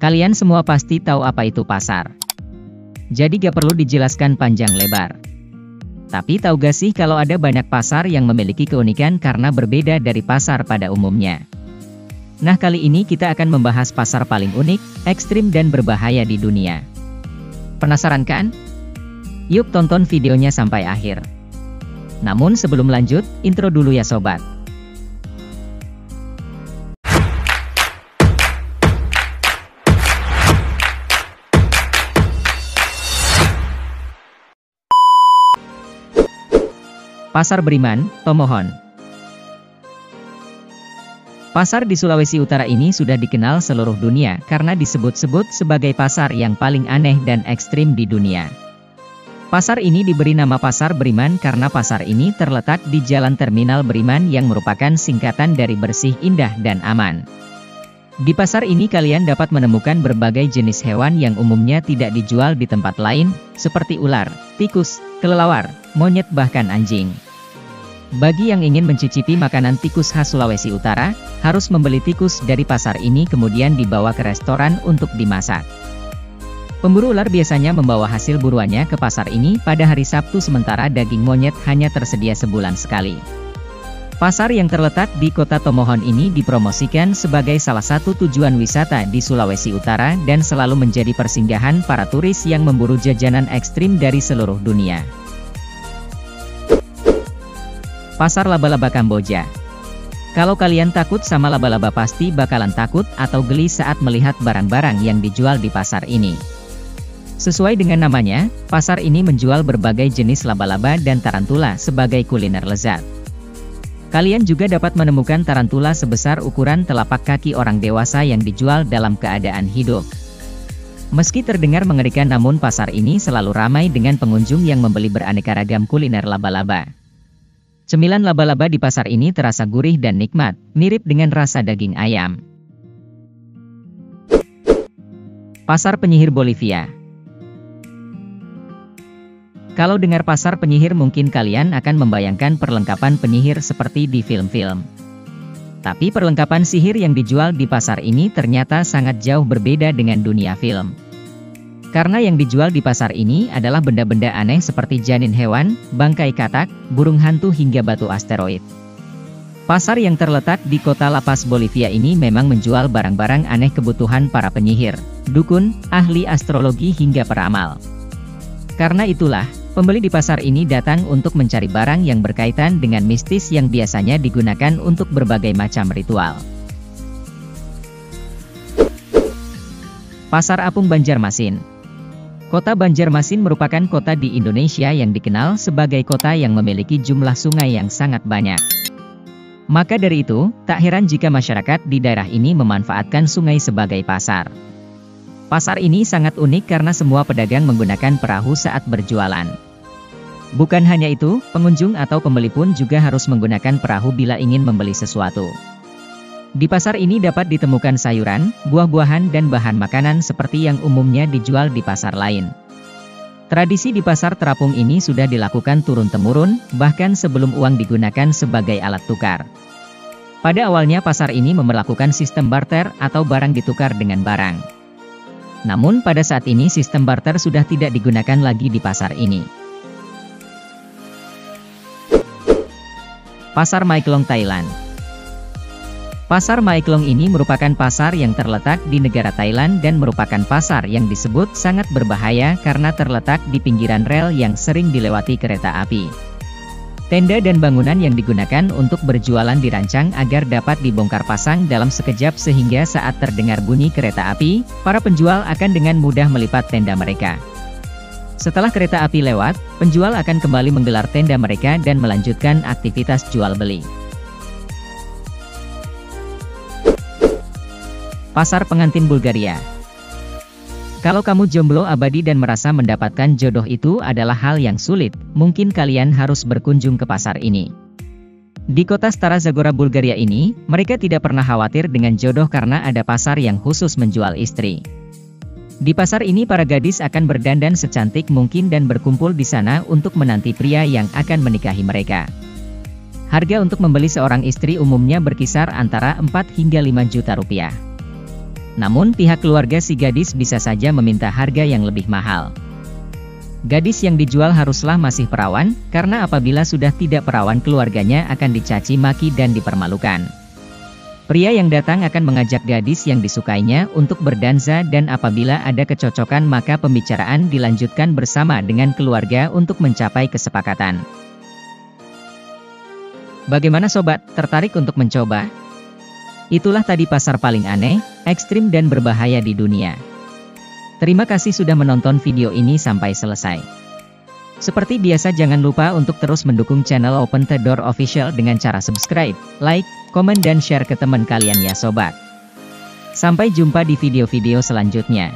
Kalian semua pasti tahu apa itu pasar. Jadi gak perlu dijelaskan panjang lebar. Tapi tahu gak sih kalau ada banyak pasar yang memiliki keunikan karena berbeda dari pasar pada umumnya. Nah, kali ini kita akan membahas pasar paling unik, ekstrim dan berbahaya di dunia. Penasaran kan? Yuk tonton videonya sampai akhir. Namun sebelum lanjut, intro dulu ya sobat. Pasar Beriman, Tomohon. Pasar di Sulawesi Utara ini sudah dikenal seluruh dunia karena disebut-sebut sebagai pasar yang paling aneh dan ekstrim di dunia. Pasar ini diberi nama Pasar Beriman karena pasar ini terletak di Jalan Terminal Beriman yang merupakan singkatan dari bersih, indah, dan aman. Di pasar ini kalian dapat menemukan berbagai jenis hewan yang umumnya tidak dijual di tempat lain, seperti ular, tikus, kelelawar, monyet bahkan anjing. Bagi yang ingin mencicipi makanan tikus khas Sulawesi Utara, harus membeli tikus dari pasar ini kemudian dibawa ke restoran untuk dimasak. Pemburu ular biasanya membawa hasil buruannya ke pasar ini pada hari Sabtu sementara daging monyet hanya tersedia sebulan sekali. Pasar yang terletak di kota Tomohon ini dipromosikan sebagai salah satu tujuan wisata di Sulawesi Utara dan selalu menjadi persinggahan para turis yang memburu jajanan ekstrim dari seluruh dunia. Pasar Laba-Laba Kamboja. Kalau kalian takut sama laba-laba pasti bakalan takut atau geli saat melihat barang-barang yang dijual di pasar ini. Sesuai dengan namanya, pasar ini menjual berbagai jenis laba-laba dan tarantula sebagai kuliner lezat. Kalian juga dapat menemukan tarantula sebesar ukuran telapak kaki orang dewasa yang dijual dalam keadaan hidup. Meski terdengar mengerikan namun pasar ini selalu ramai dengan pengunjung yang membeli beraneka ragam kuliner laba-laba. Cemilan laba-laba di pasar ini terasa gurih dan nikmat, mirip dengan rasa daging ayam. Pasar Penyihir Bolivia. Kalau dengar pasar penyihir mungkin kalian akan membayangkan perlengkapan penyihir seperti di film-film. Tapi perlengkapan sihir yang dijual di pasar ini ternyata sangat jauh berbeda dengan dunia film. Karena yang dijual di pasar ini adalah benda-benda aneh seperti janin hewan, bangkai katak, burung hantu hingga batu asteroid. Pasar yang terletak di kota La Paz, Bolivia ini memang menjual barang-barang aneh kebutuhan para penyihir, dukun, ahli astrologi hingga peramal. Karena itulah, pembeli di pasar ini datang untuk mencari barang yang berkaitan dengan mistis yang biasanya digunakan untuk berbagai macam ritual. Pasar Apung Banjarmasin. Kota Banjarmasin merupakan kota di Indonesia yang dikenal sebagai kota yang memiliki jumlah sungai yang sangat banyak. Maka dari itu, tak heran jika masyarakat di daerah ini memanfaatkan sungai sebagai pasar. Pasar ini sangat unik karena semua pedagang menggunakan perahu saat berjualan. Bukan hanya itu, pengunjung atau pembeli pun juga harus menggunakan perahu bila ingin membeli sesuatu. Di pasar ini dapat ditemukan sayuran, buah-buahan dan bahan makanan seperti yang umumnya dijual di pasar lain. Tradisi di pasar terapung ini sudah dilakukan turun-temurun, bahkan sebelum uang digunakan sebagai alat tukar. Pada awalnya pasar ini memberlakukan sistem barter atau barang ditukar dengan barang. Namun pada saat ini sistem barter sudah tidak digunakan lagi di pasar ini. Pasar Mae Klong, Thailand. Pasar Mae Klong ini merupakan pasar yang terletak di negara Thailand dan merupakan pasar yang disebut sangat berbahaya karena terletak di pinggiran rel yang sering dilewati kereta api. Tenda dan bangunan yang digunakan untuk berjualan dirancang agar dapat dibongkar pasang dalam sekejap sehingga saat terdengar bunyi kereta api, para penjual akan dengan mudah melipat tenda mereka. Setelah kereta api lewat, penjual akan kembali menggelar tenda mereka dan melanjutkan aktivitas jual beli. Pasar Pengantin Bulgaria. Kalau kamu jomblo abadi dan merasa mendapatkan jodoh itu adalah hal yang sulit, mungkin kalian harus berkunjung ke pasar ini. Di kota Stara Zagora, Bulgaria ini, mereka tidak pernah khawatir dengan jodoh karena ada pasar yang khusus menjual istri. Di pasar ini para gadis akan berdandan secantik mungkin dan berkumpul di sana untuk menanti pria yang akan menikahi mereka. Harga untuk membeli seorang istri umumnya berkisar antara 4 hingga 5 juta rupiah. Namun pihak keluarga si gadis bisa saja meminta harga yang lebih mahal. Gadis yang dijual haruslah masih perawan, karena apabila sudah tidak perawan keluarganya akan dicaci maki dan dipermalukan. Pria yang datang akan mengajak gadis yang disukainya untuk berdansa dan apabila ada kecocokan maka pembicaraan dilanjutkan bersama dengan keluarga untuk mencapai kesepakatan. Bagaimana sobat, tertarik untuk mencoba? Itulah tadi pasar paling aneh, ekstrim dan berbahaya di dunia. Terima kasih sudah menonton video ini sampai selesai. Seperti biasa jangan lupa untuk terus mendukung channel Open the Door Official dengan cara subscribe, like, komen dan share ke teman kalian ya sobat. Sampai jumpa di video-video selanjutnya.